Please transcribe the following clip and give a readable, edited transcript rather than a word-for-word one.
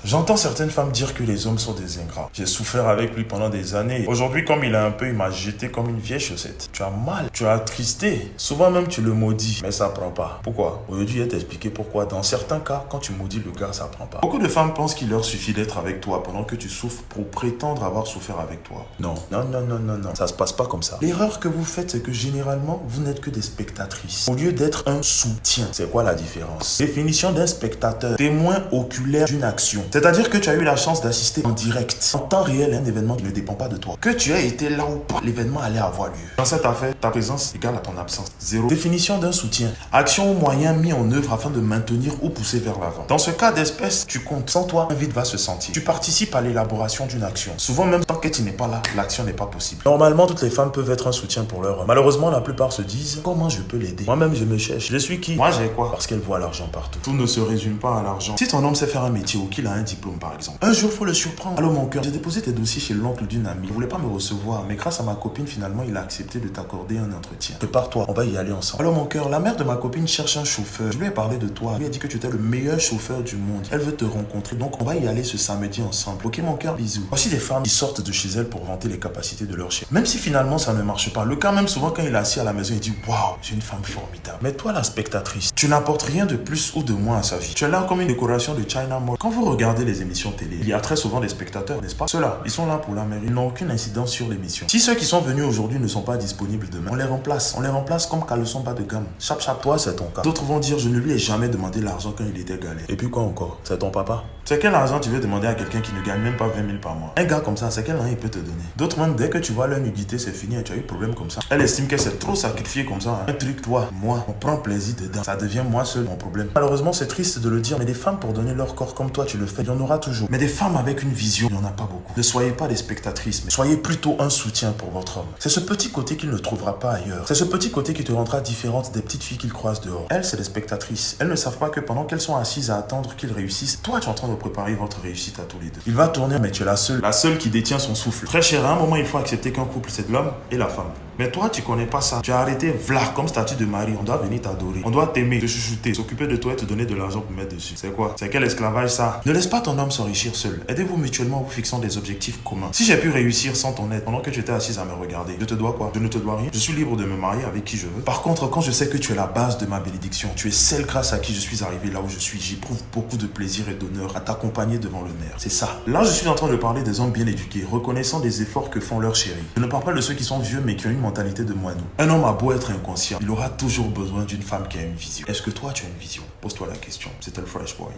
J'entends certaines femmes dire que les hommes sont des ingrats. J'ai souffert avec lui pendant des années. Aujourd'hui, comme il a un peu, il m'a jeté comme une vieille chaussette. Tu as mal, tu as attristé. Souvent même, tu le maudis, mais ça prend pas. Pourquoi? Aujourd'hui, je vais t'expliquer pourquoi. Dans certains cas, quand tu maudis le gars, ça prend pas. Beaucoup de femmes pensent qu'il leur suffit d'être avec toi pendant que tu souffres pour prétendre avoir souffert avec toi. Non, non, non, non, non, non. Ça se passe pas comme ça. L'erreur que vous faites, c'est que généralement, vous n'êtes que des spectatrices. Au lieu d'être un soutien, c'est quoi la différence? Définition d'un spectateur, témoin oculaire d'une action. C'est-à-dire que tu as eu la chance d'assister en direct, en temps réel, à un événement qui ne dépend pas de toi. Que tu aies été là ou pas, l'événement allait avoir lieu. Dans cette affaire, ta présence égale à ton absence. Zéro. Définition d'un soutien. Action ou moyen mis en œuvre afin de maintenir ou pousser vers l'avant. Dans ce cas d'espèce, tu comptes. Sans toi, un vide va se sentir. Tu participes à l'élaboration d'une action. Souvent même, tant que tu n'es pas là, l'action n'est pas possible. Normalement, toutes les femmes peuvent être un soutien pour leur homme. Malheureusement, la plupart se disent, comment je peux l'aider? Moi-même, je me cherche. Je suis qui? Moi, j'ai quoi? Parce qu'elle voit l'argent partout. Tout ne se résume pas à l'argent. Si ton homme sait faire un métier ou qu'il a un diplôme, par exemple, un jour, faut le surprendre. Allô, mon cœur, j'ai déposé tes dossiers chez l'oncle d'une amie. Il voulait pas me recevoir, mais grâce à ma copine, finalement, il a accepté de t'accorder un entretien. Prépare-toi, on va y aller ensemble. Allô, mon cœur, la mère de ma copine cherche un chauffeur. Je lui ai parlé de toi. Elle lui a dit que tu étais le meilleur chauffeur du monde. Elle veut te rencontrer, donc on va y aller ce samedi ensemble. Ok, mon cœur, bisous. Voici des femmes qui sortent de chez elles pour vanter les capacités de leur chef. Même si finalement ça ne marche pas, le cas même souvent quand il est assis à la maison, il dit waouh, j'ai une femme formidable. Mais toi, la spectatrice, tu n'apportes rien de plus ou de moins à sa vie. Tu es là comme une décoration de China Mall. Quand vous regardez les émissions télé, il y a très souvent des spectateurs, n'est-ce pas? Ceux-là, ils sont là pour la mairie. Ils n'ont aucune incidence sur l'émission. Si ceux qui sont venus aujourd'hui ne sont pas disponibles demain, on les remplace. On les remplace comme caleçon bas de gamme. Chap chap, toi, c'est ton cas. D'autres vont dire, je ne lui ai jamais demandé l'argent quand il était galère. Et puis quoi encore? C'est ton papa. C'est quel argent tu veux demander à quelqu'un qui ne gagne même pas 20 000 par mois? Un gars comme ça, c'est quel argent il peut te donner? D'autres même, dès que tu vois leur nudité, c'est fini et tu as eu problème comme ça. Elle estime qu'elle s'est trop sacrifiée comme ça. Hein. Un truc, toi, moi, on prend plaisir dedans. Ça devient moi seul mon problème. Malheureusement, c'est triste de le dire, mais des femmes pour donner leur corps comme toi, tu le fais, il y en aura toujours. Mais des femmes avec une vision, il n'y en a pas beaucoup. Ne soyez pas des spectatrices, mais soyez plutôt un soutien pour votre homme. C'est ce petit côté qu'il ne trouvera pas ailleurs. C'est ce petit côté qui te rendra différente des petites filles qu'il croise dehors. Elles, c'est des spectatrices. Elles ne savent pas que pendant qu'elles sont assises à attendre qu'ils réussissent, toi, tu es en train de préparer votre réussite à tous les deux. Il va tourner, mais tu es la seule qui détient son souffle. Très cher, à un moment, il faut accepter qu'un couple, c'est l'homme et la femme. Mais toi, tu connais pas ça. Tu as arrêté v'là comme statut de mari. On doit venir t'adorer. On doit t'aimer, te chuchoter, s'occuper de toi et te donner de l'argent pour mettre dessus. C'est quoi? C'est quel esclavage ça? Ne laisse pas ton homme s'enrichir seul. Aidez-vous mutuellement en vous fixant des objectifs communs. Si j'ai pu réussir sans ton aide pendant que tu étais assise à me regarder, je te dois quoi? Je ne te dois rien. Je suis libre de me marier avec qui je veux. Par contre, quand je sais que tu es la base de ma bénédiction, tu es celle grâce à qui je suis arrivé là où je suis, j'éprouve beaucoup de plaisir et d'honneur à t'accompagner devant le maire. C'est ça. Là, je suis en train de parler des hommes bien éduqués, reconnaissant des efforts que font leurs chéris. Je ne parle pas de ceux qui sont vieux mais qui ont une mentalité de moineau. Un homme a beau être inconscient, il aura toujours besoin d'une femme qui a une vision. Est-ce que toi, tu as une vision? Pose-toi la question. C'était le Fresh Boy.